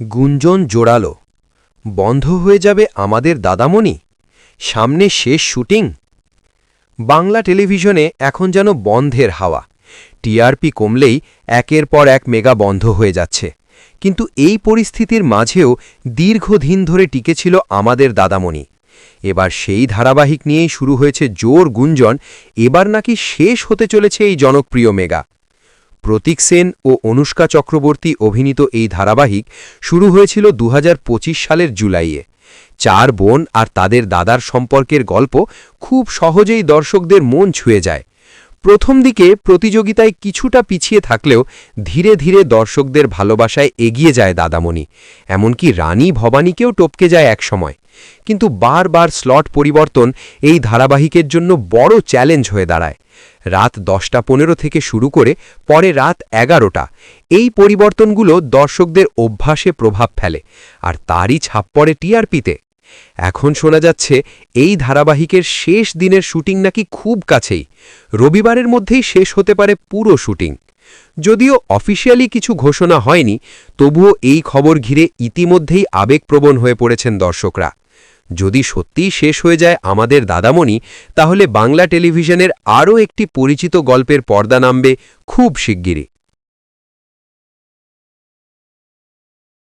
গুঞ্জন জোরালো। বন্ধ হয়ে যাবে আমাদের দাদামণি, সামনে শেষ শুটিং। বাংলা টেলিভিশনে এখন যেন বন্ধের হাওয়া। টিআরপি কমলেই একের পর এক মেগা বন্ধ হয়ে যাচ্ছে। কিন্তু এই পরিস্থিতির মাঝেও দীর্ঘদিন ধরে টিকেছিল আমাদের দাদামণি। এবার সেই ধারাবাহিক নিয়েই শুরু হয়েছে জোর গুঞ্জন, এবার নাকি শেষ হতে চলেছে এই জনপ্রিয় মেগা। প্রতীক সেন ও অনুষ্কা চক্রবর্তী অভিনীত এই ধারাবাহিক শুরু হয়েছিল ২০২৫ সালের জুলাইয়ে। ৪ বোন আর তাদের দাদার সম্পর্কের গল্প খুব সহজেই দর্শকদের মন ছুঁয়ে যায়। প্রথম দিকে প্রতিযোগিতায় কিছুটা পিছিয়ে থাকলেও ধীরে ধীরে দর্শকদের ভালোবাসায় এগিয়ে যায় দাদামণি, এমনকি রানী ভবানীকেও টপকে যায় একসময়। কিন্তু বারবার স্লট পরিবর্তন এই ধারাবাহিকের জন্য বড় চ্যালেঞ্জ হয়ে দাঁড়ায়। রাত ১০:১৫ থেকে শুরু করে পরে রাত ১১টা, এই পরিবর্তনগুলো দর্শকদের অভ্যাসে প্রভাব ফেলে, আর তারই ছাপ পড়ে টিআরপিতে। এখন শোনা যাচ্ছে এই ধারাবাহিকের শেষ দিনের শুটিং নাকি খুব কাছেই, রবিবারের মধ্যেই শেষ হতে পারে পুরো শুটিং। যদিও অফিসিয়ালি কিছু ঘোষণা হয়নি, তবুও এই খবর ঘিরে ইতিমধ্যেই আবেগপ্রবণ হয়ে পড়েছেন দর্শকরা। যদি সত্যিই শেষ হয়ে যায় আমাদের দাদামণি, তাহলে বাংলা টেলিভিশনের আরও একটি পরিচিত গল্পের পর্দা নামবে খুব শিগগিরই।